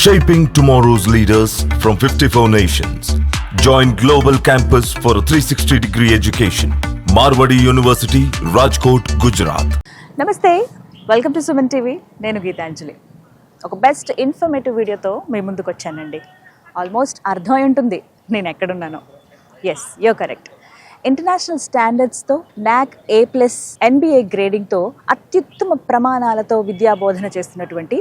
Shaping tomorrow's leaders from 54 nations. Join Global Campus for a 360-degree education. Marwadi University, Rajkot, Gujarat. నమస్తే, welcome to Suman TV. నేను గీతాంజలి. ఒక best informative వీడియోతో మీ ముందుకు వచ్చానండి. Almost అర్థమై ఉంటుంది నేను ఎక్కడున్నానో. Yes, you're correct. ఇంటర్నేషనల్ స్టాండర్డ్స్తో NAC A+ NBA గ్రేడింగ్తో అత్యుత్తమ ప్రమాణాలతో విద్యాబోధన చేస్తున్నటువంటి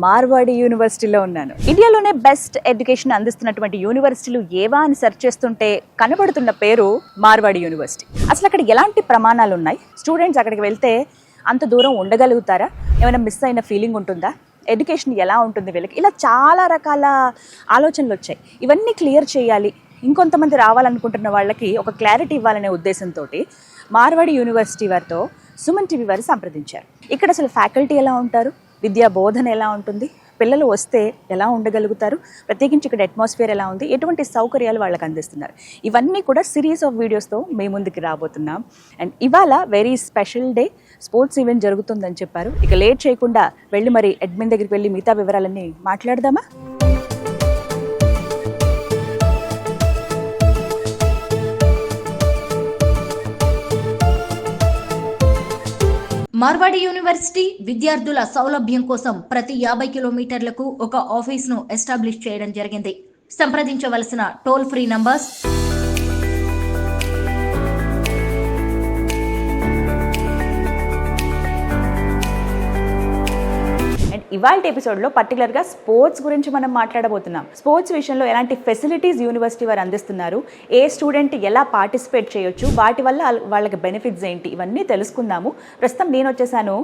మార్వాడి యూనివర్సిటీలో ఉన్నాను. ఇండియాలోనే బెస్ట్ ఎడ్యుకేషన్ అందిస్తున్నటువంటి యూనివర్సిటీలు ఏవా అని సెర్చ్ చేస్తుంటే కనబడుతున్న పేరు మార్వాడి యూనివర్సిటీ. అసలు అక్కడ ఎలాంటి ప్రమాణాలు ఉన్నాయి? స్టూడెంట్స్ అక్కడికి వెళ్తే అంత దూరం ఉండగలుగుతారా? ఏమైనా మిస్ అయిన ఫీలింగ్ ఉంటుందా? ఎడ్యుకేషన్ ఎలా ఉంటుంది వీళ్ళకి? ఇలా చాలా రకాల ఆలోచనలు వచ్చాయి. ఇవన్నీ క్లియర్ చేయాలి, ఇంకొంతమంది రావాలనుకుంటున్న వాళ్ళకి ఒక క్లారిటీ ఇవ్వాలనే ఉద్దేశంతో మార్వాడి యూనివర్సిటీ వారితో సుమన్ టీవీ వారు సంప్రదించారు. ఇక్కడ అసలు ఫ్యాకల్టీ ఎలా ఉంటారు, విద్యా బోధన ఎలా ఉంటుంది, పిల్లలు వస్తే ఎలా ఉండగలుగుతారు, ప్రత్యేకించి ఇక్కడ అట్మాస్ఫియర్ ఎలా ఉంది, ఎటువంటి సౌకర్యాలు వాళ్ళకి అందిస్తున్నారు, ఇవన్నీ కూడా సిరీస్ ఆఫ్ వీడియోస్తో మీ ముందుకు రాబోతున్నాం. అండ్ ఇవాళ very special day, sports event జరుగుతుందని చెప్పారు. ఇక లేట్ చేయకుండా వెళ్ళి మరి అడ్మిన్ దగ్గరికి వెళ్ళి మిగతా వివరాలన్నీ మాట్లాడదామా? మార్వాడి యూనివర్సిటీ విద్యార్థుల సౌలభ్యం కోసం ప్రతి 50 కిలోమీటర్లకు ఒక ఆఫీస్ను ఎస్టాబ్లిష్ చేయడం జరిగింది. సంప్రదించవలసిన టోల్ ఫ్రీ నంబర్స్ ఇవాళ ఎపిసోడ్లో పర్టికులర్గా స్పోర్ట్స్ గురించి మనం మాట్లాడబోతున్నాం. స్పోర్ట్స్ విషయంలో ఎలాంటి ఫెసిలిటీస్ యూనివర్సిటీ వారు అందిస్తున్నారు, ఏ స్టూడెంట్ ఎలా పార్టిసిపేట్ చేయొచ్చు, వాటి వల్ల వాళ్ళకి బెనిఫిట్స్ ఏంటి, ఇవన్నీ తెలుసుకుందాము. ప్రస్తుతం నేను వచ్చేసాను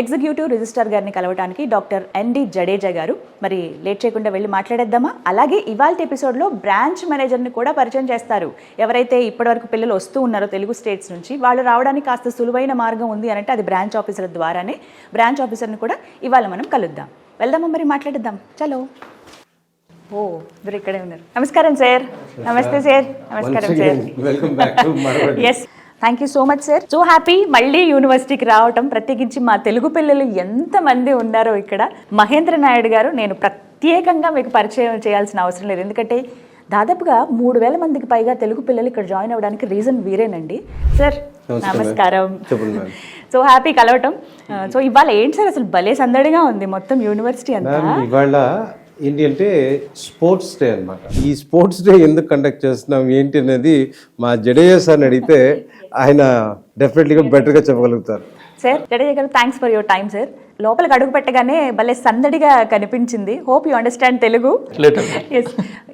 ఎగ్జిక్యూటివ్ రిజిస్ట్రార్ గారిని కలవడానికి, డాక్టర్ ND జడేజా గారు. మరి లేట్ చేయకుండా వెళ్ళి మాట్లాడేద్దామా? అలాగే ఇవాళ ఎపిసోడ్లో బ్రాంచ్ మేనేజర్ని కూడా పరిచయం చేస్తారు. ఎవరైతే ఇప్పటివరకు పిల్లలు వస్తూ ఉన్నారో తెలుగు స్టేట్స్ నుంచి, వాళ్ళు రావడానికి కాస్త సులువైన మార్గం ఉంది అనంటే అది బ్రాంచ్ ఆఫీసర్ ద్వారానే. బ్రాంచ్ ఆఫీసర్ని కూడా ఇవాళ మనం కలుద్దాం. వెళ్దామా మరి, మాట్లాడేద్దాం. చలో. ఓ, మీరు ఇక్కడే ఉన్నారు. నమస్కారం సార్. నమస్తే సార్. నమస్కారం sir. Yes, thank you so much sir. So happy మళ్ళీ యూనివర్సిటీకి రావటం. ప్రత్యేకించి మా తెలుగు పిల్లలు ఎంతమంది ఉన్నారో ఇక్కడ. మహేంద్ర నాయుడు గారు, నేను ప్రత్యేకంగా మీకు పరిచయం చేయాల్సిన అవసరం లేదు, ఎందుకంటే దాదాపుగా 3000 మందికి పైగా తెలుగు పిల్లలు ఇక్కడ జాయిన్ అవ్వడానికి రీజన్ వీరేనండి. సార్ నమస్కారం. సో హ్యాపీ కలవటం. సో ఇవాళ ఏంటి సార్, అసలు భలే సందడిగా ఉంది మొత్తం యూనివర్సిటీ అంతా. ఇవాళ ఏంటి అంటే స్పోర్ట్స్ డే అన్నమాట. ఈ స్పోర్ట్స్ డే ఎందుకు కండక్ట్ చేస్తున్నాం ఏంటి అనేది మా జడేజా సార్ని అడిగితే ఆయన డెఫినెట్లీగా బెటర్గా చెప్పగలుగుతారు. సార్ జడేజా గారు, thanks for your time sir. లోపలికి అడుగు పెట్టగానే భలే సందడిగా కనిపించింది. Hope you understand Telugu. Yes.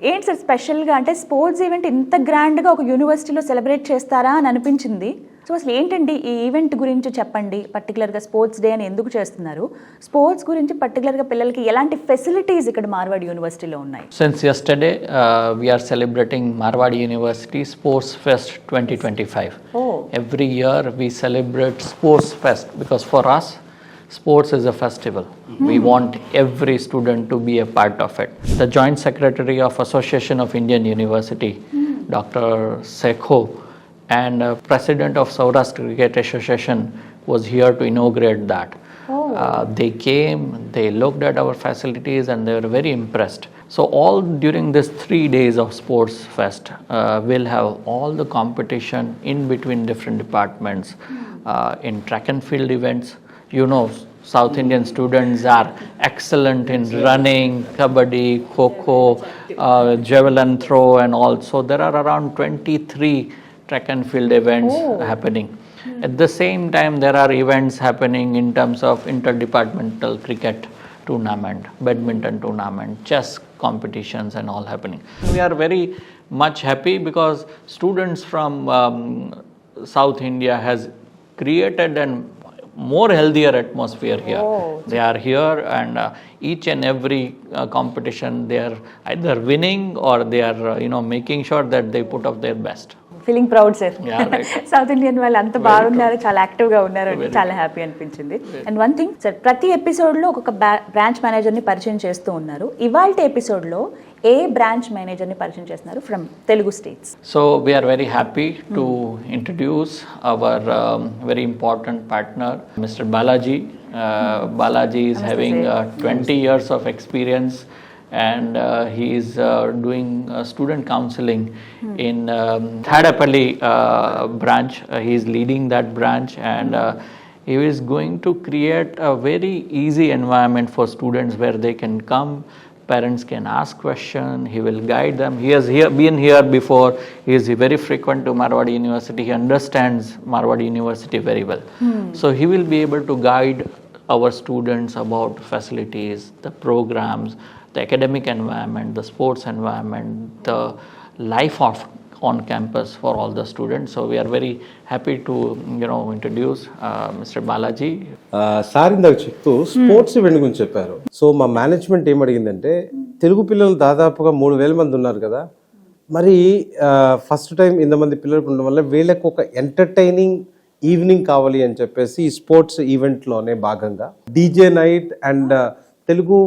ఏంటి సార్ స్పెషల్గా, అంటే స్పోర్ట్స్ ఈవెంట్ ఇంత గ్రాండ్గా ఒక యూనివర్సిటీలో సెలబ్రేట్ చేస్తారా అని అనిపించింది. సో అసలు ఏంటండి ఈ ఈవెంట్ గురించి చెప్పండి. పర్టికులర్గా స్పోర్ట్స్ డే అని ఎందుకు చేస్తున్నారు, స్పోర్ట్స్ గురించి పర్టికులర్గా పిల్లలకి ఎలాంటి ఫెసిలిటీస్ ఇక్కడ మార్వాడి యూనివర్సిటీలో ఉన్నాయి? Since yesterday, we are celebrating Marwadi University Sports Fest 2025. Oh. Every year we celebrate Sports Fest because for us, sports is a festival. We want every student to be a part of it. The Joint Secretary of Association of Indian University, Dr. Sekho, and President of Saurashtra Cricket Association was here to inaugurate that. They came, they looked at our facilities and they were very impressed. So all during this 3 days of Sports Fest, we'll have all the competition in between different departments. In track and field events, you know, South Indian students are excellent in running, kabaddi, kho-kho, javelin throw and all. So there are around 23 track and field events happening. At the same time, there are events happening in terms of interdepartmental cricket tournament, badminton tournament, chess competitions and all happening. We are very much happy because students from South India has created an more healthier atmosphere here. They are here and each and every competition they are either winning or they are making sure that they put up their best. Feeling proud sir. South Indian వాళ్ళు అంత బాగున్నారు, చాలా యాక్టివ్గా ఉన్నారు, చాలా happy అనిపించింది. And one thing sir, ప్రతి ఎపిసోడ్లో ఒక్కొక్క బ్రాంచ్ మేనేజర్ని పరిచయం చేస్తూ ఉన్నారు. ఇవాళ ఎపిసోడ్లో ఏ బ్రాంచ్ మేనేజర్ని పరిచయం చేస్తున్నారు from Telugu states? So we are very happy to introduce our very important partner mister Balaji. Balaji is having 20 years of experience and he is doing student counseling in Thadapalli branch. He is leading that branch, and he is going to create a very easy environment for students where they can come. Parents can ask questions. He will guide them. He has been here before. He is very frequent to Marwadi University. He understands Marwadi University very well. So he will be able to guide our students about facilities, the programs, the academic environment, the sports environment, the life of on campus for all the students. So we are very happy to introduce Mr. Balaji. Sir ఇందాక చెప్తూ sports event గురించి చెప్పారు. So మా management ఏం అడిగిందంటే తెలుగు పిల్లలు దాదాపుగా 3,000 మంది ఉన్నారు కదా, మరి ఫస్ట్ టైం ఇంతమంది పిల్లలు ఉండడం వల్ల వీళ్ళకి ఒక ఎంటర్టైనింగ్ ఈవినింగ్ కావాలి అని చెప్పేసి ఈ స్పోర్ట్స్ ఈవెంట్లోనే భాగంగా DJ night and Telugu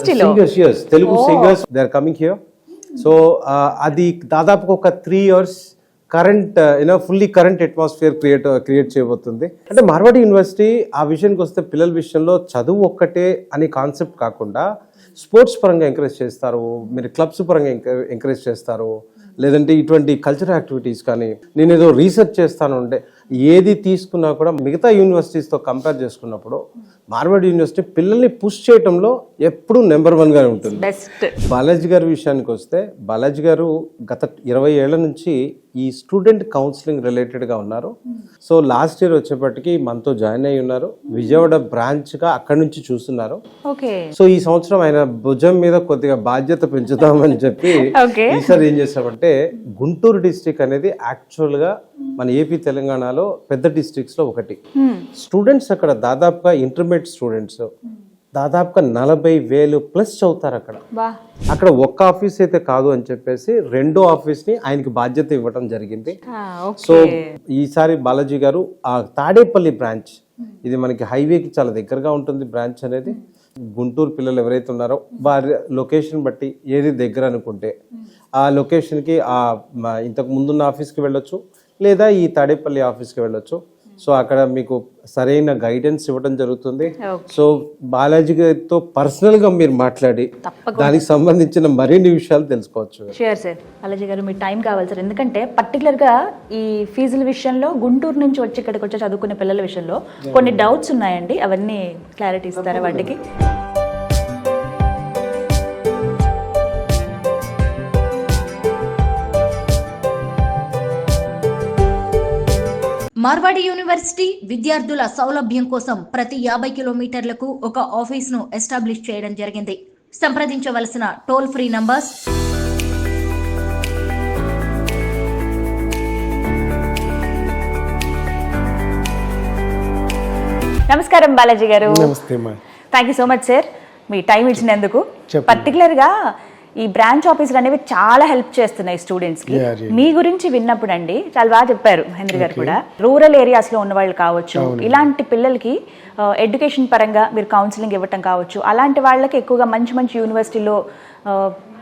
singers singers they are coming here. So అది దాదాపుగా ఒక 3 years current fully current atmosphere create చేయబోతుంది. అంటే మార్వాడి యూనివర్సిటీ ఆ విషయానికి వస్తే పిల్లల విషయంలో చదువు ఒక్కటే అనే కాన్సెప్ట్ కాకుండా స్పోర్ట్స్ పరంగా ఎంకరేజ్ చేస్తారు, మీరు క్లబ్స్ పరంగా ఎంకరేజ్ చేస్తారు, లేదంటే ఇటువంటి కల్చరల్ యాక్టివిటీస్ కానీ. నేను ఏదో రీసెర్చ్ చేస్తాను అంటే ఏది తీసుకున్నా కూడా మిగతా యూనివర్సిటీస్తో కంపేర్ చేసుకున్నప్పుడు మార్వాడి యూనివర్సిటీ పిల్లల్ని పుష్ చేయడంలో ఎప్పుడు నెంబర్ 1గానే ఉంటుంది. బాలాజీ గారి విషయానికి వస్తే బాలాజీ గారు గత 20 ఏళ్ల నుంచి ఈ స్టూడెంట్ కౌన్సిలింగ్ రిలేటెడ్గా ఉన్నారు. సో లాస్ట్ ఇయర్ వచ్చేప్పటికి మనతో జాయిన్ అయ్యి ఉన్నారు. విజయవాడ బ్రాంచ్గా అక్కడి నుంచి చూస్తున్నారు. సో ఈ సంవత్సరం ఆయన భుజం మీద కొద్దిగా బాధ్యత పెంచుతామని చెప్పి ఈసారి ఏం చేస్తామంటే గుంటూరు డిస్ట్రిక్ట్ అనేది యాక్చువల్గా మన ఏపీ తెలంగాణలో పెద్ద డిస్ట్రిక్ట్స్లో ఒకటి. స్టూడెంట్స్ అక్కడ దాదాపుగా ఇంటర్మీడియట్ స్టూడెంట్స్ దాదాపుగా 40,000 ప్లస్ చదువుతారు అక్కడ. అక్కడ ఒక్క ఆఫీస్ అయితే కాదు అని చెప్పేసి 2వ ఆఫీస్ని ఆయనకి బాధ్యత ఇవ్వడం జరిగింది. సో ఈసారి బాలాజీ గారు ఆ తాడేపల్లి బ్రాంచ్, ఇది మనకి హైవేకి చాలా దగ్గరగా ఉంటుంది బ్రాంచ్ అనేది. గుంటూరు పిల్లలు ఎవరైతే ఉన్నారో వారి లొకేషన్ బట్టి ఏది దగ్గర అనుకుంటే ఆ లొకేషన్కి ఇంతకు ముందున్న ఆఫీస్కి వెళ్ళొచ్చు, లేదా ఈ తాడేపల్లి ఆఫీస్కి వెళ్ళొచ్చు. సో అక్కడ మీకు సరైన గైడెన్స్ ఇవ్వడం జరుగుతుంది. సో బాలాజీ గారితో పర్సనల్గా మీరు మాట్లాడి దానికి సంబంధించిన మరిన్ని విషయాలు తెలుసుకోవచ్చు. Sure sir. బాలాజీ గారు మీ టైం కావాలి సార్, ఎందుకంటే పర్టికులర్గా ఈ ఫీజుల విషయంలో గుంటూరు నుంచి వచ్చి ఇక్కడికి వచ్చి చదువుకునే పిల్లల విషయంలో కొన్ని డౌట్స్ ఉన్నాయండి, అవన్నీ క్లారిటీ ఇస్తారా వాటికి? మార్వాడి యూనివర్సిటీ విద్యార్థుల సౌలభ్యం కోసం ప్రతి 50 కిలోమీటర్లకు ఒక ఆఫీస్ను ఎస్టాబ్లిష్ చేయడం జరిగింది. సంప్రదించవలసిన టోల్ ఫ్రీ నంబర్స్ నమస్కారం బాలాజీ గారు. నమస్తే. Thank you so much sir me time ఇచ్చినందుకు. పర్టికులర్గా ఈ బ్రాంచ్ ఆఫీసులు అనేవి చాలా హెల్ప్ చేస్తున్నాయి స్టూడెంట్స్కి. మీ గురించి విన్నప్పుడు అండి చాలా బాగా చెప్పారు మహేంద్ర గారు కూడా. రూరల్ ఏరియాస్లో ఉన్న వాళ్ళు కావచ్చు, ఇలాంటి పిల్లలకి ఎడ్యుకేషన్ పరంగా మీరు కౌన్సిలింగ్ ఇవ్వటం కావచ్చు, అలాంటి వాళ్ళకి ఎక్కువగా మంచి మంచి యూనివర్సిటీలో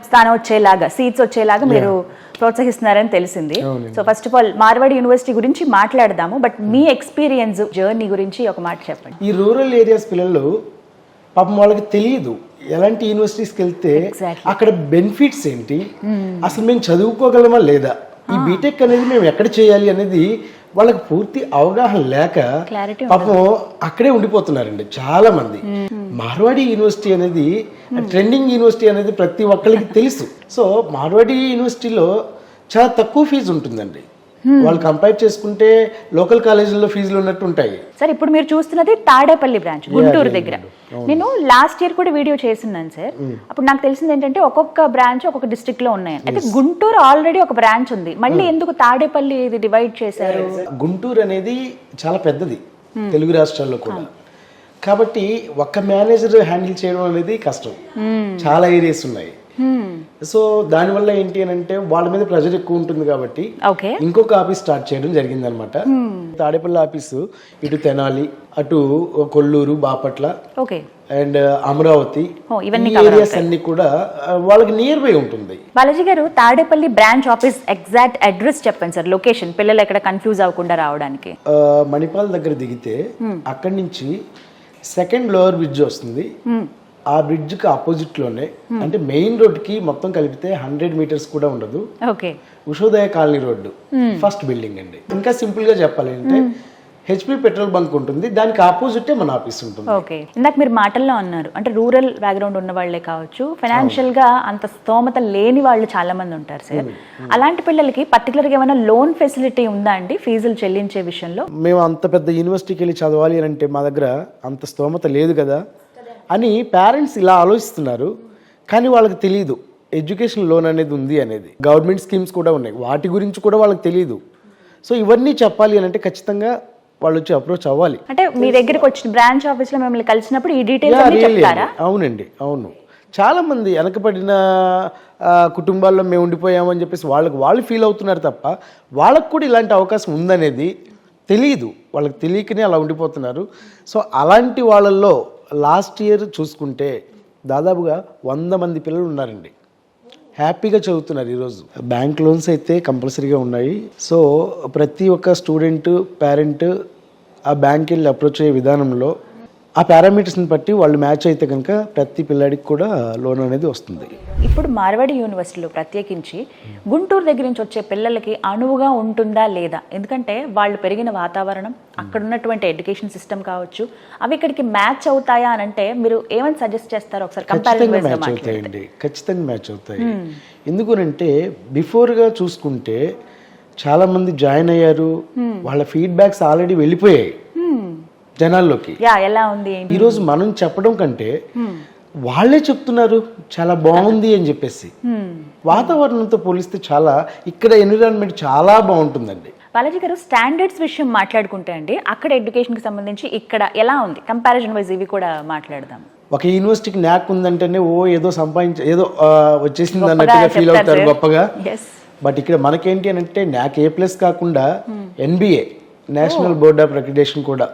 స్థానం వచ్చేలాగా, సీట్స్ వచ్చేలాగా మీరు ప్రోత్సహిస్తున్నారని తెలిసింది. So first of all Marwadi university గురించి మాట్లాడదాము, బట్ మీ ఎక్స్పీరియన్స్ జర్నీ గురించి ఒక మాట చెప్పండి. ఈ రూరల్ ఏరియాస్ పిల్లలు పాపం వాళ్ళకి తెలియదు ఎలాంటి యూనివర్సిటీస్కి వెళ్తే అక్కడ బెనిఫిట్స్ ఏంటి, అసలు మేము చదువుకోగలమా లేదా, ఈ బీటెక్ అనేది మేము ఎక్కడ చేయాలి అనేది వాళ్ళకి పూర్తి అవగాహన లేక పాపం అక్కడే ఉండిపోతున్నారండి చాలా మంది. మార్వాడి యూనివర్సిటీ అనేది ట్రెండింగ్ యూనివర్సిటీ అనేది ప్రతి ఒక్కరికి తెలుసు. సో మార్వాడి యూనివర్సిటీలో చాలా తక్కువ ఫీజు ఉంటుందండి. వాళ్ళు కంపేర్ చేసుకుంటే లోకల్ కాలేజీల్లో ఫీజులు ఉన్నట్టు ఉంటాయి. సార్ ఇప్పుడు మీరు చూస్తున్నది తాడేపల్లి బ్రాంచ్ గుంటూరు దగ్గర. నేను లాస్ట్ ఇయర్ కూడా వీడియో చేస్తున్నాను సార్. అప్పుడు నాకు తెలిసింది ఏంటంటే ఒక్కొక్క బ్రాంచ్ ఒక్కొక్క డిస్ట్రిక్ట్ లో ఉన్నాయి. అయితే గుంటూరు ఆల్రెడీ ఒక బ్రాంచ్ ఉంది, మళ్ళీ ఎందుకు తాడేపల్లి ఇది డివైడ్ చేశారు? గుంటూరు అనేది చాలా పెద్దది తెలుగు రాష్ట్రాల్లో కూడా, కాబట్టి ఒక్క మేనేజర్ హ్యాండిల్ చేయడం అనేది కష్టం. చాలా ఏరియాస్ ఉన్నాయి. సో దానివల్ల ఏంటి అని అంటే వాళ్ళ మీద ప్రెజర్ ఎక్కువ ఉంటుంది కాబట్టి ఇంకొక ఆఫీస్ స్టార్ట్ చేయడం జరిగింది అనమాట. తాడేపల్లి ఆఫీసు ఇటు తెనాలి, అటు కొల్లూరు, బాపట్ల అండ్ అమరావతి ఏరియాస్ అన్ని కూడా వాళ్ళకి నియర్ బై ఉంటుంది. బాలాజీ గారు Tadepalli branch office exact address చెప్పండి సార్, లొకేషన్ పిల్లలు ఎక్కడ కన్ఫ్యూజ్ అవ్వకుండా రావడానికి. మణిపాల్ దగ్గర దిగితే అక్కడి నుంచి 2nd లోవర్ బ్రిడ్జ్ వస్తుంది, ఆ బ్రిడ్జ్కి ఆపోజిట్లోనే అంటే మెయిన్ రోడ్కి మొత్తం కలిపితే 100 మీటర్స్ కూడా ఉండదు. Okay. Ushodaya colony road first building అండి. ఇంకా సింపుల్గా చెప్పాలి అంటే హెచ్పి పెట్రోల్ బంక్ ఉంటుంది, దానికి ఆపోజిటే మన ఆఫీస్ ఉంటుంది. ఓకే. ఇందాక మీరు మాటల్లో అన్నారు అంటే రూరల్ బ్యాక్గ్రౌండ్ ఉన్న వాళ్ళే కావచ్చు, ఫైనాన్షియల్ గా అంత స్తోమత లేని వాళ్ళు చాలా మంది ఉంటారు సార్. అలాంటి పిల్లలకి పర్టికులర్గా ఏమైనా లోన్ ఫెసిలిటీ ఉందా అండి ఫీజులు చెల్లించే విషయంలో? మేము అంత పెద్ద యూనివర్సిటీకి వెళ్ళి చదవాలి అని అంటే మా దగ్గర అంత స్తోమత లేదు కదా అని పేరెంట్స్ ఇలా ఆలోచిస్తున్నారు. కానీ వాళ్ళకి తెలియదు ఎడ్యుకేషన్ లోన్ అనేది ఉంది అనేది. గవర్నమెంట్ స్కీమ్స్ కూడా ఉన్నాయి, వాటి గురించి కూడా వాళ్ళకి తెలియదు. సో ఇవన్నీ చెప్పాలి అని అంటే ఖచ్చితంగా వాళ్ళు వచ్చి అప్రోచ్ అవ్వాలి. అంటే మీ దగ్గరికి వచ్చిన బ్రాంచ్ ఆఫీస్లో మిమ్మల్ని కలిసినప్పుడు ఈ డీటెయిల్స్ అన్ని చెప్తారా? అవునండి, అవును. చాలామంది వెనకబడిన కుటుంబాల్లో మేము ఉండిపోయామని చెప్పేసి వాళ్ళు ఫీల్ అవుతున్నారు తప్ప వాళ్ళకు కూడా ఇలాంటి అవకాశం ఉందనేది తెలియదు. వాళ్ళకి తెలియకనే అలా ఉండిపోతున్నారు. సో అలాంటి వాళ్ళల్లో లాస్ట్ ఇయర్ చూసుకుంటే దాదాపుగా 100 మంది పిల్లలు ఉన్నారండి, హ్యాపీగా చదువుతున్నారు ఈరోజు. బ్యాంక్ లోన్స్ అయితే కంపల్సరీగా ఉన్నాయి. సో ప్రతి ఒక్క స్టూడెంట్ పేరెంట్ ఆ బ్యాంక్ వెళ్ళి అప్రోచ్ అయ్యే విధానంలో ఆ పారామీటర్స్ని బట్టి వాళ్ళు మ్యాచ్ అయితే కనుక ప్రతి పిల్లాడికి కూడా లోన్ అనేది వస్తుంది. ఇప్పుడు మార్వాడి యూనివర్సిటీలో ప్రత్యేకించి గుంటూరు దగ్గర నుంచి వచ్చే పిల్లలకి అనువుగా ఉంటుందా లేదా? ఎందుకంటే వాళ్ళు పెరిగిన వాతావరణం, అక్కడ ఉన్నటువంటి ఎడ్యుకేషన్ సిస్టమ్ కావచ్చు, అవి ఇక్కడికి మ్యాచ్ అవుతాయా అని అంటే మీరు ఏమని సజెస్ట్ చేస్తారు? ఒకసారి ఖచ్చితంగా మ్యాచ్ అవుతాయండి, ఖచ్చితంగా మ్యాచ్ అవుతాయి. ఎందుకనంటే బిఫోర్గా చూసుకుంటే చాలామంది జాయిన్ అయ్యారు, వాళ్ళ ఫీడ్బ్యాక్స్ ఆల్రెడీ వెళ్ళిపోయాయి జనాల్లోకి. ఎలా ఉంది ఈరోజు మనం చెప్పడం కంటే వాళ్ళే చెప్తున్నారు చాలా బాగుంది అని చెప్పేసి. వాతావరణంతో పోలిస్తే చాలా ఇక్కడ ఎన్విరాన్మెంట్ చాలా బాగుంటుందండి. బాలాజీ గారు, స్టాండర్డ్స్ విషయం మాట్లాడుకుంటే అండి అక్కడ ఎడ్యుకేషన్కి సంబంధించి ఇక్కడ ఎలా ఉంది కంపారిజన్ వైజ్ ఇవి కూడా మాట్లాడదాం. ఒక యూనివర్సిటీకి న్యాక్ ఉందంటేనే ఏదో ఏదో వచ్చేసింది అన్నట్టుగా ఫీల్ అవుతారు గొప్పగా. బట్ ఇక్కడ మనకేంటి అని అంటే న్యాక్ A+ కాకుండా NBA national board of accreditation కూడా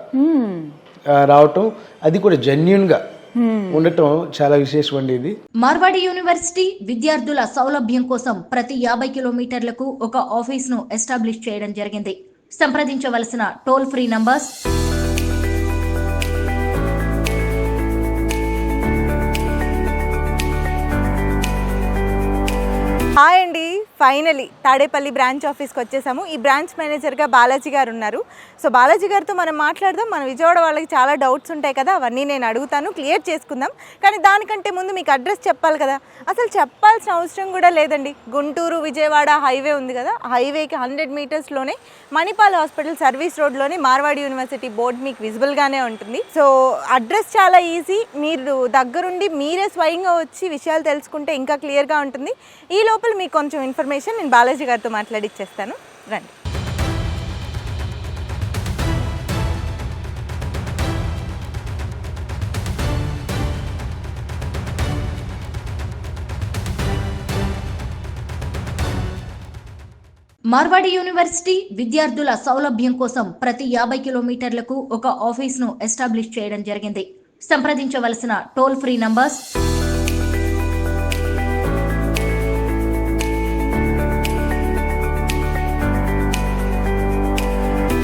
రావటం, అది కూడా జెన్యూన్గా ఉండటం చాలా విశేషం అండి ఇది. మార్వాడి యూనివర్సిటీ విద్యార్థుల సౌలభ్యం కోసం ప్రతి 50 కిలోమీటర్లకు ఒక ఆఫీస్ను ఎస్టాబ్లిష్ చేయడం జరిగింది. సంప్రదించవలసిన టోల్ ఫ్రీ నంబర్స్ హాయ్ అండి, ఫైనలీ తాడేపల్లి బ్రాంచ్ ఆఫీస్కి వచ్చేసాము. ఈ బ్రాంచ్ మేనేజర్గా బాలాజీ గారు ఉన్నారు. సో బాలాజీ గారితో మనం మాట్లాడదాం. మన విజయవాడ వాళ్ళకి చాలా డౌట్స్ ఉంటాయి కదా, అవన్నీ నేను అడుగుతాను, క్లియర్ చేసుకుందాం. కానీ దానికంటే ముందు మీకు అడ్రస్ చెప్పాలి కదా. అసలు చెప్పాల్సిన అవసరం కూడా లేదండి. గుంటూరు విజయవాడ హైవే ఉంది కదా, హైవేకి 100 మీటర్స్లోనే మణిపాల్ హాస్పిటల్ సర్వీస్ రోడ్లోనే మార్వాడి యూనివర్సిటీ బోర్డు మీకు విజిబుల్గానే ఉంటుంది. సో అడ్రస్ చాలా ఈజీ, మీరు దగ్గరుండి మీరే స్వయంగా వచ్చి విషయాలు తెలుసుకుంటే ఇంకా క్లియర్గా ఉంటుంది. ఈ లోపల మీకు కొంచెం ఇన్ఫర్మేషన్ నేను బాలాజీ గారితో మాట్లాడిచ్చేస్తాను, రండి. మార్వాడి యూనివర్సిటీ విద్యార్థుల సౌలభ్యం కోసం ప్రతి 50 కిలోమీటర్లకు ఒక ఆఫీస్ను ఎస్టాబ్లిష్ చేయడం జరిగింది. సంప్రదించవలసిన toll free numbers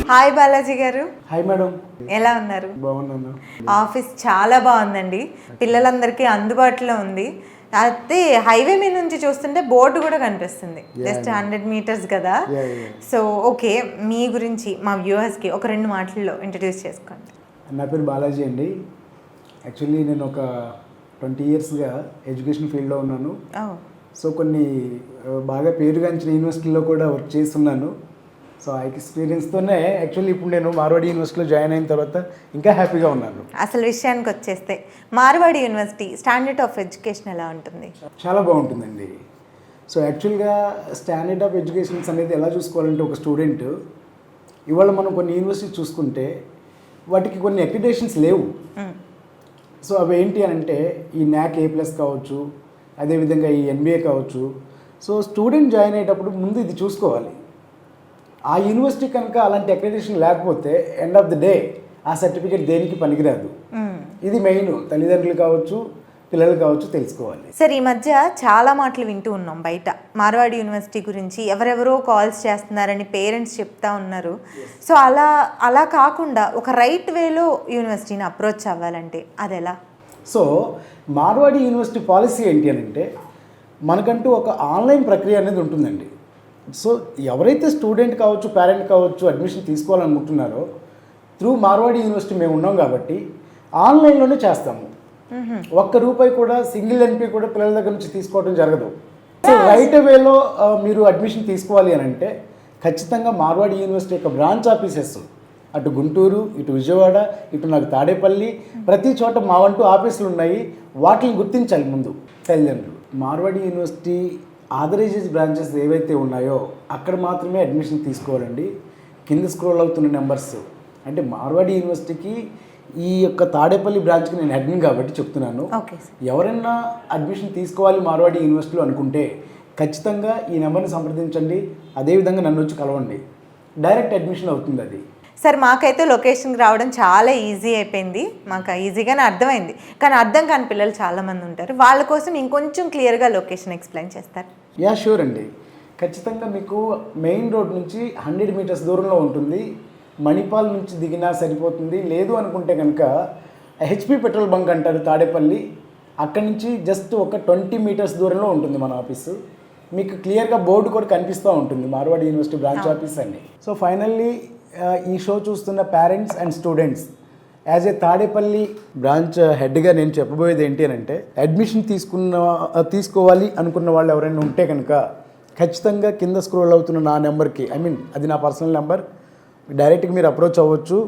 hi Balaji గారు. హాయ్ మేడం, ఎలా ఉన్నారు? బాగున్నాను. ఆఫీస్ చాలా బాగుందండి, పిల్లలందరికీ అందుబాటులో ఉంది. అయితే హైవే మీద నుంచి చూస్తుంటే బోర్డు కూడా కనిపిస్తుంది, జస్ట్ 100 మీటర్స్ కదా. సో ఓకే, మీ గురించి మా వ్యూవర్స్కి ఒక 2 మాటల్లో ఇంట్రడ్యూస్ చేసుకోండి. నా పేరు బాలాజీ అండి. యాక్చువల్లీ నేను ఒక 20 ఇయర్స్గా ఎడ్యుకేషన్ ఫీల్డ్లో ఉన్నాను. సో కొన్ని బాగా పేరుగాంచిన యూనివర్సిటీలో కూడా వర్క్ చేస్తున్నాను. సో ఆ ఎక్స్పీరియన్స్తోనే యాక్చువల్లీ ఇప్పుడు నేను మార్వాడి యూనివర్సిటీలో జాయిన్ అయిన తర్వాత ఇంకా హ్యాపీగా ఉన్నాను. అసలు విషయానికి వచ్చేస్తే Marwadi university standard of education ఎలా ఉంటుంది? చాలా బాగుంటుందండి. సో యాక్చువల్గా స్టాండర్డ్ ఆఫ్ ఎడ్యుకేషన్స్ అనేది ఎలా చూసుకోవాలంటే, ఒక స్టూడెంట్ ఇవాళ మనం కొన్ని యూనివర్సిటీ చూసుకుంటే వాటికి కొన్ని అక్రిడిటేషన్స్ లేవు. సో అవి ఏంటి అని అంటే ఈ న్యాక్ A+ కావచ్చు, అదేవిధంగా ఈ NBA కావచ్చు. సో స్టూడెంట్ జాయిన్ అయ్యేటప్పుడు ముందు ఇది చూసుకోవాలి. ఆ యూనివర్సిటీ కనుక అలాంటి అక్రిడిటేషన్ లేకపోతే ఎండ్ ఆఫ్ ది డే ఆ సర్టిఫికేట్ దేనికి పనికిరాదు. ఇది మెయిన్ తల్లిదండ్రులు కావచ్చు, పిల్లలు కావచ్చు తెలుసుకోవాలి. సార్, ఈ మధ్య చాలా మాటలు వింటూ ఉన్నాం బయట మార్వాడి యూనివర్సిటీ గురించి, ఎవరెవరో కాల్స్ చేస్తున్నారని పేరెంట్స్ చెప్తా ఉన్నారు. సో అలా కాకుండా ఒక రైట్ వేలో యూనివర్సిటీని అప్రోచ్ అవ్వాలంటే అది ఎలా? సో మార్వాడి యూనివర్సిటీ పాలసీ ఏంటి అని అంటే మనకంటూ ఒక ఆన్లైన్ ప్రక్రియ అనేది ఉంటుందండి. సో ఎవరైతే స్టూడెంట్ కావచ్చు, పేరెంట్ కావచ్చు, అడ్మిషన్ తీసుకోవాలనుకుంటున్నారో త్రూ మార్వాడి యూనివర్సిటీ మేము ఉన్నాం కాబట్టి ఆన్లైన్లోనే చేస్తాము. ₹1 కూడా సింగిల్ ఎన్పీ కూడా పిల్లల దగ్గర నుంచి తీసుకోవడం జరగదు. సో రైట్ అవేలో మీరు అడ్మిషన్ తీసుకోవాలి అని అంటే ఖచ్చితంగా మార్వాడి యూనివర్సిటీ యొక్క బ్రాంచ్ ఆఫీసెస్ అటు గుంటూరు, ఇటు విజయవాడ, ఇటు నాకు తాడేపల్లి, ప్రతి చోట మా వంటూ ఆఫీసులు ఉన్నాయి. వాటిని గుర్తించాలి ముందు తల్లిదండ్రులు. మార్వాడి యూనివర్సిటీ ఆథరైజ్డ్ బ్రాంచెస్ ఏవైతే ఉన్నాయో అక్కడ మాత్రమే అడ్మిషన్ తీసుకోవాలండి. కింద స్క్రోల్ అవుతున్న నెంబర్స్ అంటే మార్వాడి యూనివర్సిటీకి ఈ యొక్క తాడేపల్లి బ్రాంచ్కి నేను అడ్మిన్ కాబట్టి చెప్తున్నాను. ఎవరైనా అడ్మిషన్ తీసుకోవాలి మార్వాడి యూనివర్సిటీలో అనుకుంటే ఖచ్చితంగా ఈ నెంబర్ని సంప్రదించండి. అదేవిధంగా నన్ను వచ్చి కలవండి. డైరెక్ట్ అడ్మిషన్ అవుతుంది అది. సార్ మాకైతే లొకేషన్కి రావడం చాలా ఈజీ అయిపోయింది, మాకు ఈజీగానే అర్థమైంది. కానీ అర్థం కాని పిల్లలు చాలామంది ఉంటారు, వాళ్ళ కోసం ఇంకొంచెం క్లియర్గా లొకేషన్ ఎక్స్ప్లెయిన్ చేస్తారు? యా షూర్ అండి. ఖచ్చితంగా మీకు మెయిన్ రోడ్ నుంచి 100 మీటర్స్ దూరంలో ఉంటుంది. మణిపాల్ నుంచి దిగినా సరిపోతుంది. లేదు అనుకుంటే కనుక హెచ్పి పెట్రోల్ బంక్ అంటారు తాడేపల్లి, అక్కడి నుంచి జస్ట్ ఒక 20 మీటర్స్ దూరంలో ఉంటుంది మన ఆఫీసు. మీకు క్లియర్గా బోర్డు కూడా కనిపిస్తూ ఉంటుంది మార్వాడి యూనివర్సిటీ బ్రాంచ్ ఆఫీస్ అని. సో ఫైనల్లీ ఈ షో చూస్తున్న parents and students, as a Tadepalli branch హెడ్గా నేను చెప్పబోయేది ఏంటి అని అంటే అడ్మిషన్ తీసుకోవాలి అనుకున్న వాళ్ళు ఎవరైనా ఉంటే కనుక ఖచ్చితంగా కింద స్క్రోల్ అవుతున్న నా నెంబర్కి, అది నా పర్సనల్ నెంబర్, డైరెక్ట్గా మీరు అప్రోచ్ అవ్వచ్చు.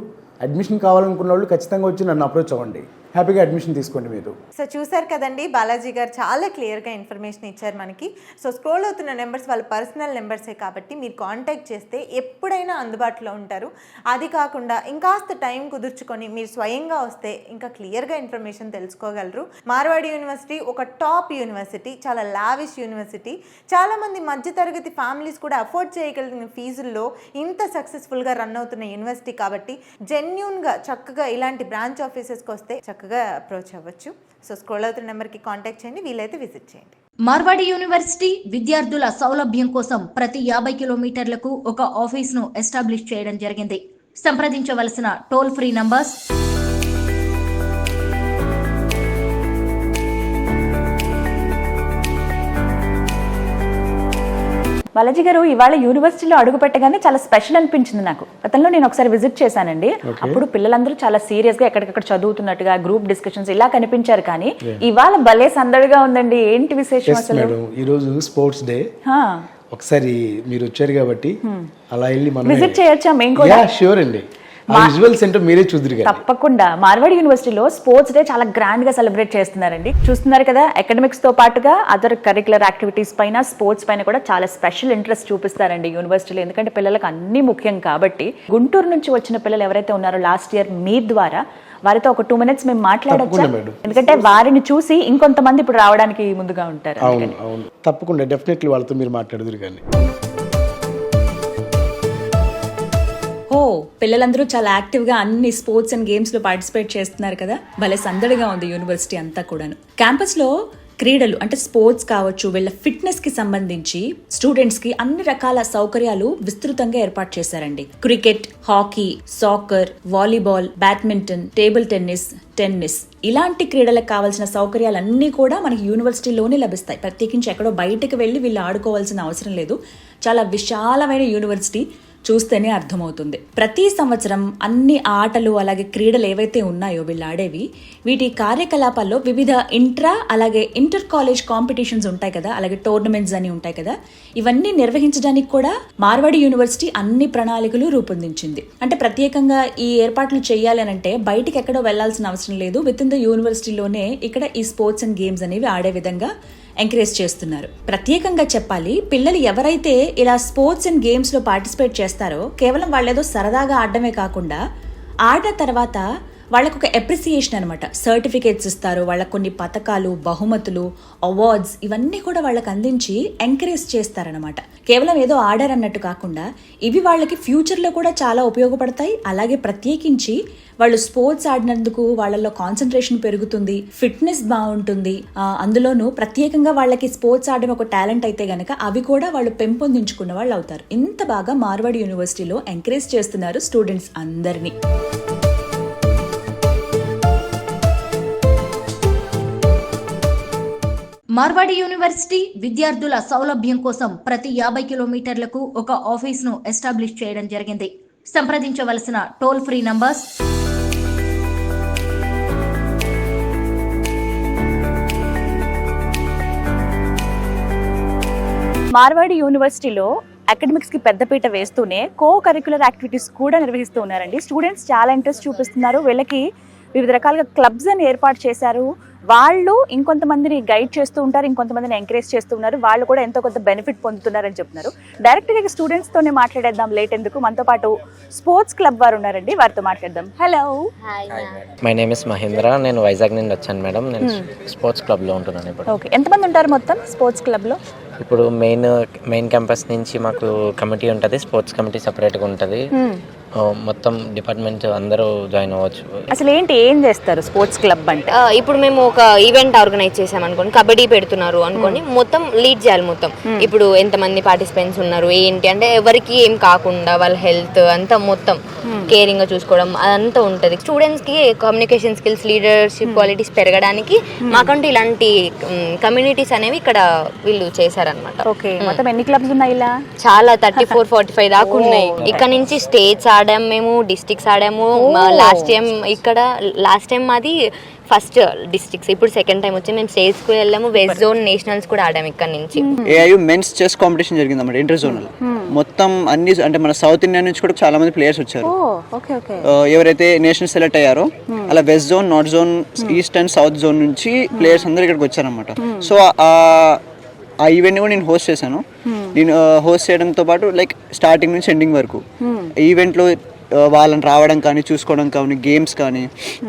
అడ్మిషన్ కావాలనుకున్న వాళ్ళు ఖచ్చితంగా వచ్చి నన్ను అప్రోచ్ అవ్వండి. హ్యాపీగా అడ్మిషన్ తీసుకోండి మీరు. సో చూసారు కదండి, బాలాజీ గారు చాలా క్లియర్గా ఇన్ఫర్మేషన్ ఇచ్చారు మనకి. సో స్క్రోల్ అవుతున్న నెంబర్స్ వాళ్ళ పర్సనల్ నెంబర్సే కాబట్టి మీరు కాంటాక్ట్ చేస్తే ఎప్పుడైనా అందుబాటులో ఉంటారు. అది కాకుండా ఇంకాస్త టైం కుదుర్చుకొని మీరు స్వయంగా వస్తే ఇంకా క్లియర్గా ఇన్ఫర్మేషన్ తెలుసుకోగలరు. మార్వాడి యూనివర్సిటీ ఒక టాప్ యూనివర్సిటీ, చాలా లావిష్ యూనివర్సిటీ. చాలామంది మధ్యతరగతి ఫ్యామిలీస్ కూడా అఫోర్డ్ చేయగలిగిన ఫీజుల్లో ఇంత సక్సెస్ఫుల్గా రన్ అవుతున్న యూనివర్సిటీ కాబట్టి జెన్యూన్గా చక్కగా ఇలాంటి బ్రాంచ్ ఆఫీసెస్కి వస్తే చక్కగా అప్రోచ్ అవ్వచ్చు. సో స్క్రోల్ అవుతున్న నెంబర్కి కాంటాక్ట్ చేయండి, వీలైతే విజిట్ చేయండి. మార్వాడి యూనివర్సిటీ విద్యార్థుల సౌలభ్యం కోసం ప్రతి 50 కిలోమీటర్లకు ఒక ఆఫీస్ను ఎస్టాబ్లిష్ చేయడం జరిగింది. సంప్రదించవలసిన టోల్ ఫ్రీ నంబర్స్ బాలాజీ గారు ఇవాళ యూనివర్సిటీలో అడుగు పెట్టగానే చాలా స్పెషల్ అనిపించింది నాకు. గతంలో నేను ఒకసారి విజిట్ చేశానండి. అప్పుడు పిల్లలందరూ చాలా సీరియస్ గా ఎక్కడికక్కడ చదువుతున్నట్టుగా గ్రూప్ డిస్కషన్స్ ఇలా కనిపించారు. కానీ ఇవాళ భలే సందడిగా ఉందండి. ఏంటి విశేషం అసలు? ఈ రోజు స్పోర్ట్స్ డే, ఒకసారి మీరు వచ్చారు కాబట్టి అలా వెళ్ళి మనం విజిట్ చేయొచ్చా? మేము కూడా షూర్ అండి. విజువల్స్ ఏంటో మీరే చూద్దరు. తప్పకుండా. మార్వాడి యూనివర్సిటీలో స్పోర్ట్స్ డే చాలా గ్రాండ్ గా సెలబ్రేట్ చేస్తున్నారండి. చూస్తున్నారు కదా, అకాడమిక్స్ తో పాటుగా అదర్ కరిక్యులర్ యాక్టివిటీస్ పైన, స్పోర్ట్స్ పైన కూడా చాలా స్పెషల్ ఇంట్రెస్ట్ చూపిస్తారండి యూనివర్సిటీలో. ఎందుకంటే పిల్లలకు అన్ని ముఖ్యం కాబట్టి. గుంటూరు నుంచి వచ్చిన పిల్లలు ఎవరైతే ఉన్నారో లాస్ట్ ఇయర్ మీ ద్వారా వారితో ఒక 2 minutes మేము మాట్లాడొచ్చు. ఎందుకంటే వారిని చూసి ఇంకొంతమంది ఇప్పుడు రావడానికి ముందుగా ఉంటారు. అవును, తప్పకుండా, డెఫినెట్లీ వాళ్ళతో మీరు మాట్లాడదురు. కానీ పిల్లలందరూ చాలా యాక్టివ్గా అన్ని స్పోర్ట్స్ అండ్ గేమ్స్లో పార్టిసిపేట్ చేస్తున్నారు కదా. భలే సందడిగా ఉంది యూనివర్సిటీ అంతా కూడాను. క్యాంపస్లో క్రీడలు అంటే స్పోర్ట్స్ కావచ్చు, వీళ్ళ ఫిట్నెస్కి సంబంధించి స్టూడెంట్స్కి అన్ని రకాల సౌకర్యాలు విస్తృతంగా ఏర్పాటు చేశారండి. Cricket, hockey, soccer, volleyball, badminton, table tennis ఇలాంటి క్రీడలకు కావాల్సిన సౌకర్యాలన్నీ కూడా మనకి యూనివర్సిటీలోనే లభిస్తాయి. ప్రత్యేకించి ఎక్కడో బయటకు వెళ్ళి వీళ్ళు ఆడుకోవాల్సిన అవసరం లేదు. చాలా విశాలమైన యూనివర్సిటీ, చూస్తేనే అర్థమవుతుంది. ప్రతి సంవత్సరం అన్ని ఆటలు అలాగే క్రీడలు ఏవైతే ఉన్నాయో వీళ్ళు ఆడేవి, వీటి కార్యకలాపాల్లో వివిధ అలాగే ఇంటర్ కాలేజ్ కాంపిటీషన్స్ ఉంటాయి కదా, అలాగే టోర్నమెంట్స్ అని ఉంటాయి కదా, ఇవన్నీ నిర్వహించడానికి కూడా మార్వాడి యూనివర్సిటీ అన్ని ప్రణాళికలు రూపొందించింది. అంటే ప్రత్యేకంగా ఈ ఏర్పాట్లు చేయాలి అని అంటే బయటికి ఎక్కడో వెళ్లాల్సిన అవసరం లేదు. విత్ ఇన్ ద యూనివర్సిటీలోనే ఇక్కడ ఈ స్పోర్ట్స్ అండ్ గేమ్స్ అనేవి ఆడే విధంగా ఎంకరేజ్ చేస్తున్నారు. ప్రత్యేకంగా చెప్పాలి, పిల్లలు ఎవరైతే ఇలా స్పోర్ట్స్ అండ్ గేమ్స్ లో పార్టిసిపేట్ చేస్తారో కేవలం వాళ్ళేదో సరదాగా ఆడడమే కాకుండా ఆడిన తర్వాత వాళ్ళకు ఒక అప్రిసియేషన్ అనమాట, సర్టిఫికేట్స్ ఇస్తారు. వాళ్ళకు కొన్ని పథకాలు, బహుమతులు, అవార్డ్స్ ఇవన్నీ కూడా వాళ్ళకి అందించి ఎంకరేజ్ చేస్తారనమాట. కేవలం ఏదో ఆడారన్నట్టు కాకుండా ఇవి వాళ్ళకి ఫ్యూచర్లో కూడా చాలా ఉపయోగపడతాయి. అలాగే ప్రత్యేకించి వాళ్ళు స్పోర్ట్స్ ఆడినందుకు వాళ్ళలో కాన్సన్ట్రేషన్ పెరుగుతుంది, ఫిట్నెస్ బాగుంటుంది. అందులోనూ ప్రత్యేకంగా వాళ్ళకి స్పోర్ట్స్ ఆడడం ఒక టాలెంట్ అయితే గనక అవి కూడా వాళ్ళు పెంపొందించుకున్న వాళ్ళు అవుతారు. ఇంత బాగా మార్వాడి యూనివర్సిటీలో ఎంకరేజ్ చేస్తున్నారు స్టూడెంట్స్ అందరినీ. మార్వాడి యూనివర్సిటీ విద్యార్థుల సౌలభ్యం కోసం ప్రతి 50 కిలోమీటర్లకు ఒక ఆఫీస్ను ఎస్టాబ్లిష్ చేయడం జరిగింది. సంప్రదించవలసిన టోల్ ఫ్రీ నంబర్స్ మార్వాడి యూనివర్సిటీలో అకాడమిక్స్కి పెద్దపీట వేస్తూనే కో కరిక్యులర్ యాక్టివిటీస్ కూడా నిర్వహిస్తూ ఉన్నారండి. స్టూడెంట్స్ చాలా ఇంట్రెస్ట్ చూపిస్తున్నారు. వీళ్ళకి వివిధ రకాలుగా క్లబ్స్ అని ఏర్పాటు చేశారు. వాళ్ళు ఇంకొంతమందిని గైడ్ చేస్తూ ఉంటారు, ఇంకొంతమందిని ఎంకరేజ్ చేస్తూ ఉన్నారు. వాళ్ళు కూడా ఎంతో కొంత బెనిఫిట్ పొందుతున్నారని చెప్తున్నారు. డైరెక్ట్గా స్టూడెంట్స్తోనే మాట్లాడేద్దాం, లేట్ ఎందుకు. మనతో పాటు స్పోర్ట్స్ క్లబ్ వారు ఉన్నారండి, వారితో మాట్లాడదాం. Hello, my name is Mahendra. నేను వైజాగ్ నుండి వచ్చాను మేడం. నేను స్పోర్ట్స్ క్లబ్లో ఉంటున్నాను ఇప్పుడు. ఓకే, ఎంతమంది ఉంటారు మొత్తం స్పోర్ట్స్ క్లబ్లో? ఇప్పుడు మెయిన్ క్యాంపస్ నుంచి మాకు కమిటీ ఉంటుంది, స్పోర్ట్స్ కమిటీ సపరేట్గా ఉంటుంది. మొత్తం డిపార్ట్మెంట్ అందరూ జాయిన్ అవ్వచ్చు. అసలు ఏం చేస్తారు స్పోర్ట్స్ క్లబ్ అంటే? ఇప్పుడు మేము ఒక ఈవెంట్ ఆర్గనైజ్ చేసాం అనుకోండి, కబడ్డీ పెడుతున్నారు అనుకోండి, మొత్తం లీడ్ చేయాలి. మొత్తం ఇప్పుడు ఎంతమంది పార్టిసిపెంట్స్ ఉన్నారు ఏంటి అంటే ఎవరికి ఏం కాకుండా వాళ్ళ హెల్త్ అంతా మొత్తం కేరింగ్ గా చూసుకోవడం అదంతా ఉంటుంది. స్టూడెంట్స్ కి కమ్యూనికేషన్ స్కిల్స్, లీడర్షిప్ క్వాలిటీస్ పెరగడానికి మాకంటూ ఇలాంటి కమ్యూనిటీస్ అనేవి ఇక్కడ వీళ్ళు చేశారనమాట. ఓకే, మొత్తం ఎన్ని క్లబ్స్ ఉన్నాయి? ఇలా చాలా 34-45 దాకా ఉన్నాయి. ఇక్కడ నుంచి స్టేట్స్ ఆడాము, మేము డిస్ట్రిక్ట్స్ ఆడాము. లాస్ట్ టైం మాది ఫస్ట్ డిస్ట్రిక్ట్స్, ఇప్పుడు సెకండ్ టైం వచ్చి మేము స్టేట్స్ కు వెళ్ళాము. వెస్ట్ జోన్ నేషనల్స్ కూడా ఆడాము ఇక్కడ నుంచి. ఏఐయు మెన్స్ చెస్ కాంపిటీషన్ జరిగింది అన్నమాట, ఇంటర్ జోనల్. మొత్తం అన్ని అంటే మన సౌత్ ఇండియా నుంచి కూడా చాలా మంది ప్లేయర్స్ వచ్చారు. ఎవరైతే నేషనల్ సెలెక్ట్ అయ్యారో అలా west zone, north zone, east and south zone నుంచి ప్లేయర్స్ అందరూ ఇక్కడికి వచ్చారనమాట. సో ఆ ఈవెంట్ కూడా నేను హోస్ట్ చేశాను. నేను హోస్ట్ చేయడంతో పాటు లైక్ స్టార్టింగ్ నుంచి ఎండింగ్ వరకు ఈవెంట్లో వాళ్ళని రావడం కానీ, చూసుకోవడం కానీ, గేమ్స్ కానీ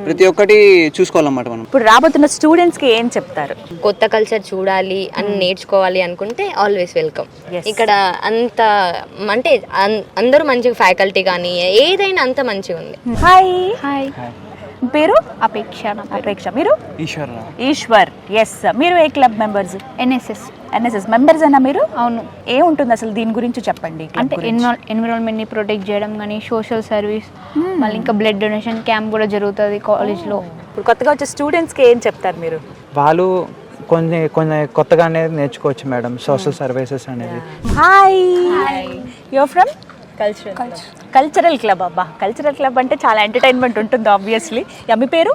ప్రతి ఒక్కటి చూసుకోవాలన్నమాట మనం. ఇప్పుడు రాబోతున్న స్టూడెంట్స్ కి ఏం చెప్తారు? కొత్త కల్చర్ చూడాలి అని నేర్చుకోవాలి అనుకుంటే ఆల్వేస్ వెల్కమ్. ఇక్కడ అంత అంటే అందరూ మంచిగా, ఫ్యాకల్టీ కానీ ఏదైనా అంత మంచిగా ఉంది. హాయ్ హాయ్, పేరు? అపేక్ష. మీరు? ఈశ్వర్. ఎస్, మీరు a club members? NSS members అయినా మీరు? అవును. ఏముంటుంది అసలు దీని గురించి చెప్పండి. అంటే ఎన్విరాన్మెంట్ని ప్రొటెక్ట్ చేయడం కానీ, సోషల్ సర్వీస్, మళ్ళీ ఇంకా బ్లడ్ డొనేషన్ క్యాంప్ కూడా జరుగుతుంది కాలేజ్లో. ఇప్పుడు కొత్తగా వచ్చే స్టూడెంట్స్కి ఏం చెప్తారు మీరు? వాళ్ళు కొన్ని కొత్తగా అనేది నేర్చుకోవచ్చు మేడం, సోషల్ సర్వీసెస్ అనేది. Hi, you're from? Cultural club. అబ్బా, కల్చరల్ క్లబ్ అంటే చాలా ఎంటర్టైన్మెంట్ ఉంటుంది ఆబ్వియస్లీ. మీ పేరు?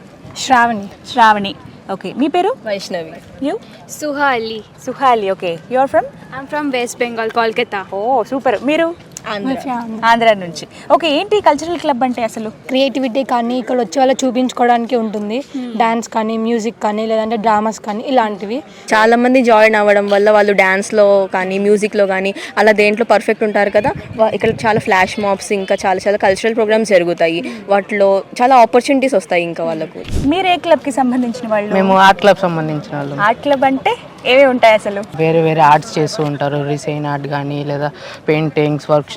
శ్రావణి. ఓకే, మీ పేరు? Vaishnavi. You? Suhali. Okay, you are from? I'm from West Bengal, Kolkata. Oh super. మీరు? ఆంధ్ర నుంచి. ఓకే, ఏంటి కల్చరల్ క్లబ్ అంటే అసలు? క్రియేటివిటీ కానీ ఇక్కడ వచ్చే వాళ్ళు చూపించుకోవడానికి ఉంటుంది. డాన్స్ కానీ, మ్యూజిక్ కానీ, లేదంటే డ్రామాస్ కానీ ఇలాంటివి. చాలా మంది జాయిన్ అవ్వడం వల్ల వాళ్ళు డాన్స్లో కానీ, మ్యూజిక్లో కానీ అలా దేంట్లో పర్ఫెక్ట్ ఉంటారు కదా. ఇక్కడ చాలా ఫ్లాష్ మాబ్స్, ఇంకా చాలా కల్చరల్ ప్రోగ్రామ్స్ జరుగుతాయి. వాటిలో చాలా ఆపర్చునిటీస్ వస్తాయి ఇంకా వాళ్ళకు. మీరు ఏ క్లబ్కి సంబంధించిన వాళ్ళు? మేము ఆర్ట్ క్లబ్ సంబంధించిన వాళ్ళు. ఆర్ట్ క్లబ్ అంటే ఏవి ఉంటాయి అసలు? వేరే ఆర్ట్స్ చేస్తూ ఉంటారు, రిసైన్ ఆర్ట్ కానీ, లేదా పెయింటింగ్స్, వర్క్,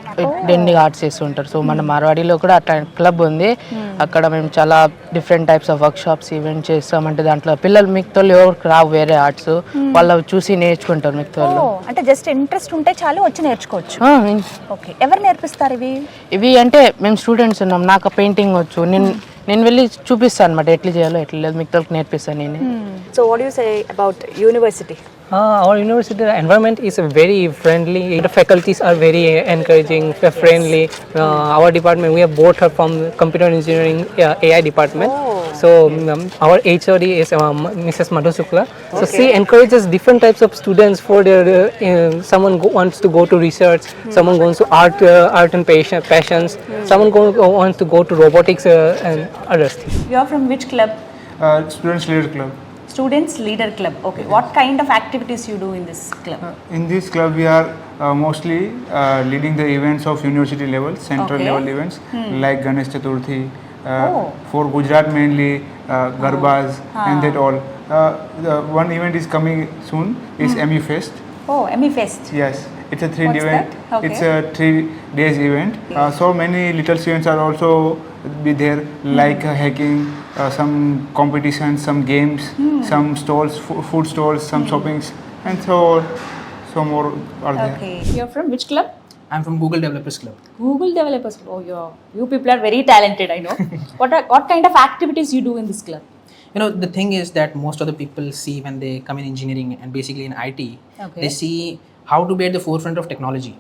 డెండింగ్ ఆర్ట్స్ చేస్తూ ఉంటారు. సో మన మార్వాడిలో కూడా అట్లా క్లబ్ ఉంది. అక్కడ మేము చాలా different types of work shops event చేస్తామంటే దాంట్లో పిల్లలు మిగతా ఎవరికి రావు వేరే ఆర్ట్స్, వాళ్ళు చూసి నేర్చుకుంటారు మిగతా వాళ్ళు. అంటే జస్ట్ ఇంట్రెస్ట్ ఉంటే చాలు, వచ్చి నేర్చుకోవచ్చు. ఓకే, ఎవరు నేర్పిస్తారు ఇవి అంటే మేము స్టూడెంట్స్ ఉన్నాం. నాకు పెయింటింగ్ వచ్చు, నేను వెళ్ళి చూపిస్తాను అనమాట, ఎట్లా చేయాలో ఎట్లా లేదు మిగతా నేర్పిస్తాను నేను. So what you say about university? Our university environment is very friendly. The faculties are very encouraging, friendly. Our department, we have both are from computer engineering, AI department. So our HOD is Mrs. Madhu Shukla. So she encourages different types of students for their someone wants to go to research, someone goes to art and passions, someone wants to go to robotics and other things. You are from which club? Students Leader Club. Students Leader Club. Okay. What kind of activities you do in this club? In this club, we are mostly leading the events of university level, central level events like Ganesh Chaturthi. For Gujarat mainly, Garbas and that all. One event is coming soon. Is ME Fest. Oh, ME Fest. Yes. It's a 3 day event. Okay. It's a 3 days event. So many little students are also be there, like hacking, some competitions, some games, some stalls, food stalls, some shoppings, and so more are there. Okay. You're from which club? I'm from Google Developers Club. Google Developers Club. Oh, you people are very talented, I know. What kind of activities you do in this club? You know, the thing is that most of the people see when they come in engineering and basically in IT, they see how to be at the forefront of technology.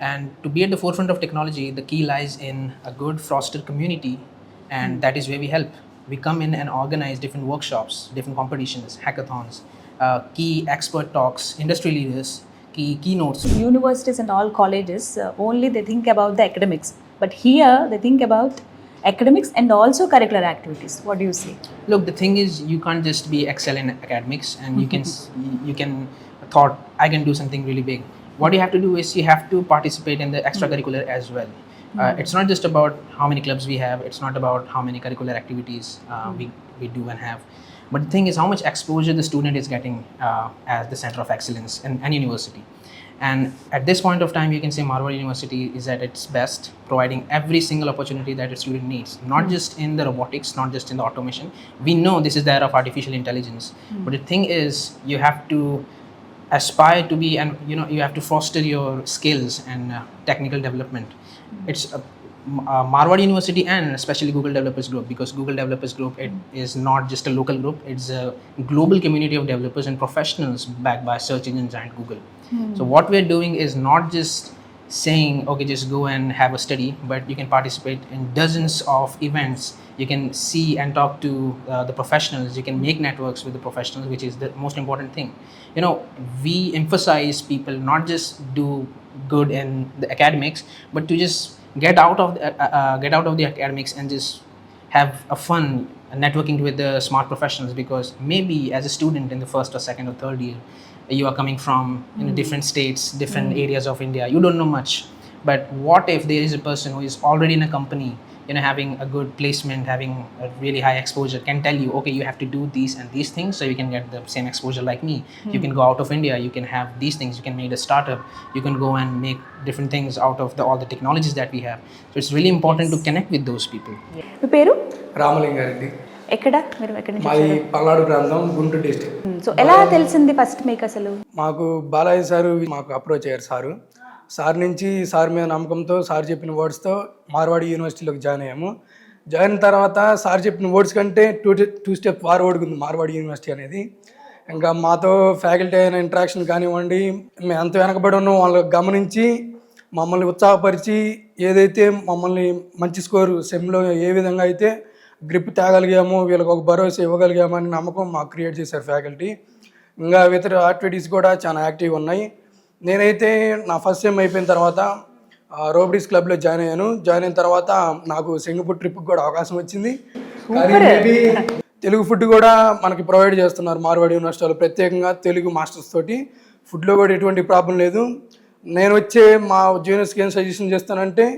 And to be at the forefront of technology, the key lies in a good foster community, and that is where we help. We come in and organize different workshops, different competitions, hackathons, key expert talks, industry leaders, keynotes. Universities and all colleges, only they think about the academics, but here they think about academics and also curricular activities. What do you say? Look, the thing is, you can't just be excel in academics and you can thought I can do something really big. What you have to do is you have to participate in the extracurricular as well. It's not just about how many clubs we have, it's not about how many curricular activities we do and have, but the thing is how much exposure the student is getting as the center of excellence in any university. And at this point of time, you can say Marwari University is at its best, providing every single opportunity that a student needs, not just in the robotics, not just in the automation. We know this is the era of artificial intelligence, but the thing is you have to aspire to be, and you know, you have to foster your skills and technical development. It's Marwari University and especially Google Developers Group, because Google Developers Group, it is not just a local group, it's a global community of developers and professionals backed by search engine giant Google. So what we're doing is not just saying, okay, just go and have a study, but you can participate in dozens of events. You can see and talk to the professionals. You can make networks with the professionals, which is the most important thing. You know, we emphasize people not just do good in the academics, but to just get out of the academics and just have a fun networking with the smart professionals, because maybe as a student in the first or second or third year, you are coming from different states, different areas of India, you don't know much. But what if there is a person who is already in a company, you know, having a good placement, having a really high exposure, can tell you, okay, you have to do these and these things so you can get the same exposure like me. You can go out of India, you can have these things, you can make a startup, you can go and make different things out of all the technologies that we have. So it's really important to connect with those people. మీ పేరు? రామలింగారెడ్డి. ఎక్కడ మీరు ఎక్కడి నుంచి మాది వచ్చారు? పల్నాడు ప్రాంతం, Guntur district. So ఎలా తెలిసింది ఫస్ట్ మీకు అసలు? మాకు బాలయ్య సారు మాకు అప్రోచ్ అయ్యారు సారు. సార్ నుంచి సార్ మీద నమ్మకంతో సార్ చెప్పిన వర్డ్స్తో మార్వాడి యూనివర్సిటీలోకి జాయిన్ అయ్యాము. జాయిన్ తర్వాత సార్ చెప్పిన వర్డ్స్ కంటే టూ స్టెప్ ఫార్వర్డ్ ఉంది మార్వాడి యూనివర్సిటీ అనేది. ఇంకా మాతో ఫ్యాకల్టీ అయిన ఇంటరాక్షన్ కానివ్వండి, మేము ఎంత వెనకబడి ఉన్నాం వాళ్ళు గమనించి మమ్మల్ని ఉత్సాహపరిచి, ఏదైతే మమ్మల్ని మంచి స్కోరు సెమ్లో ఏ విధంగా అయితే గ్రిప్ తేగలిగామో, వీళ్ళకి ఒక భరోసా ఇవ్వగలిగామో అని నమ్మకం మాకు క్రియేట్ చేశారు ఫ్యాకల్టీ. ఇంకా ఇతర యాక్టివిటీస్ కూడా చాలా యాక్టివ్గా ఉన్నాయి. నేనైతే నా ఫస్ట్ సెమ్ అయిపోయిన తర్వాత రోబోటిక్స్ క్లబ్లో జాయిన్ అయ్యాను. జాయిన్ అయిన తర్వాత నాకు సింగపూర్ ట్రిప్కి కూడా అవకాశం వచ్చింది. కానీ మేబీ తెలుగు ఫుడ్ కూడా మనకి ప్రొవైడ్ చేస్తున్నారు మార్వాడి యూనివర్సిటీలో, ప్రత్యేకంగా తెలుగు మాస్టర్స్ తోటి. ఫుడ్లో కూడా ఎటువంటి ప్రాబ్లం లేదు. నేను వచ్చే మా జూనియర్స్కి ఏం సజెషన్ చేస్తానంటే,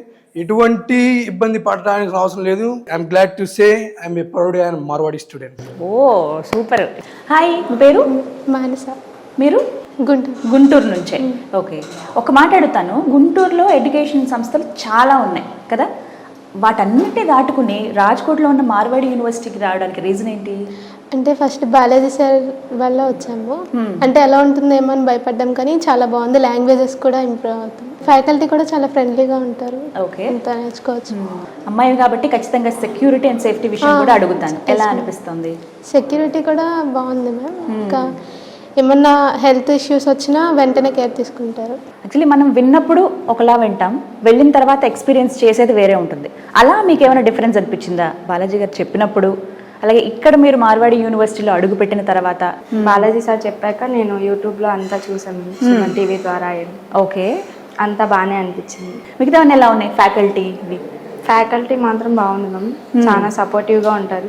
ఎటువంటి ఇబ్బంది పడడానికి అవసరం లేదు. I'm glad to say I'm a proud and Marwadi student. Oh super. Hi, మీ పేరు? మానస. మీరు? గుంటూరు నుంచే. ఓకే, ఒక మాట అడుగుతాను. గుంటూరులో ఎడ్యుకేషన్ సంస్థలు చాలా ఉన్నాయి కదా, వాటన్నిటి దాటుకుని రాజ్కోట్లో ఉన్న మార్వాడి యూనివర్సిటీకి రావడానికి రీజన్ ఏంటి? అంటే ఫస్ట్ బాలాజీ సార్ వల్ల వచ్చాము. అంటే ఎలా ఉంటుందేమో అని భయపడ్డాం, కానీ చాలా బాగుంది. లాంగ్వేజెస్ కూడా ఇంప్రూవ్ అవుతాయి. ఫ్యాకల్టీ కూడా చాలా ఫ్రెండ్లీగా ఉంటారు. ఓకే, అంత నేర్చుకోవచ్చు. అమ్మాయి కాబట్టి ఖచ్చితంగా సెక్యూరిటీ అండ్ సేఫ్టీ విషయం కూడా అడుగుతాను. ఎలా అనిపిస్తుంది? సెక్యూరిటీ కూడా బాగుంది మ్యామ్. ఇంకా ఏమన్నా హెల్త్ ఇష్యూస్ వచ్చినా వెంటనే కేర్ తీసుకుంటారు. యాక్చువల్లీ మనం విన్నప్పుడు ఒకలా వింటాం, వెళ్ళిన తర్వాత ఎక్స్పీరియన్స్ చేసేది వేరే ఉంటుంది. అలా మీకు ఏమైనా డిఫరెన్స్ అనిపించిందా బాలాజీ గారు చెప్పినప్పుడు, అలాగే ఇక్కడ మీరు మార్వాడి యూనివర్సిటీలో అడుగు పెట్టిన తర్వాత? బాలాజీ సార్ చెప్పాక నేను యూట్యూబ్లో అంతా చూసాను, సుమన్ టీవీ ద్వారా. ఓకే, అంతా బాగానే అనిపించింది. మిగతా ఎలా ఉన్నాయి? ఫ్యాకల్టీ మాత్రం బాగుంది మ్యామ్, చాలా సపోర్టివ్గా ఉంటారు.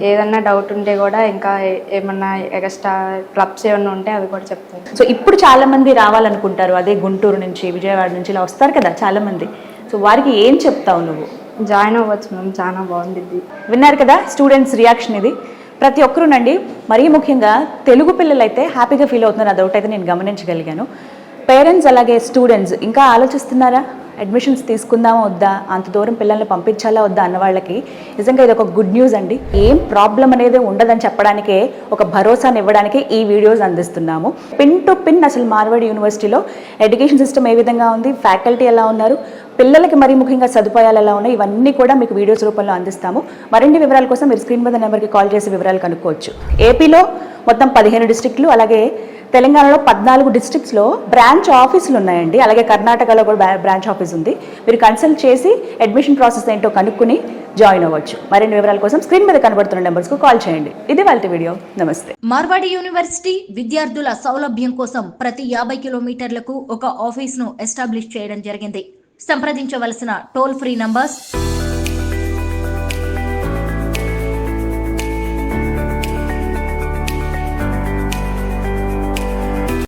ఏదన్నా డౌట్ ఉంటే కూడా, ఇంకా ఏమన్నా ఎక్స్ట్రా క్లబ్స్ ఏమన్నా ఉంటే అవి కూడా చెప్తారు. సో ఇప్పుడు చాలా మంది రావాలనుకుంటారు, అదే గుంటూరు నుంచి, విజయవాడ నుంచి ఇలా వస్తారు కదా చాలా మంది. సో వారికి ఏం చెప్తావు నువ్వు? జాయిన్ అవ్వచ్చు మ్యామ్, చాలా బాగుంటుంది. విన్నారు కదా స్టూడెంట్స్ రియాక్షన్ ఇది. ప్రతి ఒక్కరునండి, మరీ ముఖ్యంగా తెలుగు పిల్లలు అయితే హ్యాపీగా ఫీల్ అవుతున్నారు. అదొకటైతే నేను గమనించగలిగాను. పేరెంట్స్ అలాగే స్టూడెంట్స్ ఇంకా ఆలోచిస్తున్నారా? అడ్మిషన్స్ తీసుకుందామా వద్దా, అంత దూరం పిల్లల్ని పంపించాలా వద్దా అన్న వాళ్ళకి నిజంగా ఇది ఒక గుడ్ న్యూస్ అండి. ఏం ప్రాబ్లం అనేది ఉండదని చెప్పడానికే, ఒక భరోసాని ఇవ్వడానికే ఈ వీడియోస్ అందిస్తున్నాము. పిన్ టు పిన్ అసలు మార్వాడి యూనివర్సిటీలో ఎడ్యుకేషన్ సిస్టమ్ ఏ విధంగా ఉంది, ఫ్యాకల్టీ ఎలా ఉన్నారు, పిల్లలకి మరీ ముఖ్యంగా సదుపాయాలు ఎలా ఉన్నాయి, ఇవన్నీ కూడా మీకు వీడియోస్ రూపంలో అందిస్తాము. మరిన్ని వివరాల కోసం మీరు స్క్రీన్ మీద నెంబర్కి కాల్ చేసి వివరాలు కనుక్కోవచ్చు. ఏపీలో మొత్తం 15 డిస్ట్రిక్ట్లు, అలాగే తెలంగాణలో 14 డిస్ట్రిక్ట్స్లో బ్రాంచ్ ఆఫీసులు ఉన్నాయండి. అలాగే కర్ణాటకలో కూడా బ్రాంచ్ ఆఫీస్ ఉంది. మీరు కన్సల్ట్ చేసి అడ్మిషన్ ప్రాసెస్ ఏంటో కనుక్కుని జాయిన్ అవ్వచ్చు. మరిన్ని వివరాల కోసం స్క్రీన్ మీద కనబడుతున్న నెంబర్స్కు కాల్ చేయండి. ఇది వాళ్ళ వీడియో. నమస్తే. మార్వాడి యూనివర్సిటీ విద్యార్థుల సౌలభ్యం కోసం ప్రతి 50 కిలోమీటర్లకు ఒక ఆఫీస్ను ఎస్టాబ్లిష్ చేయడం జరిగింది. సంప్రదించవలసిన టోల్ ఫ్రీ నంబర్స్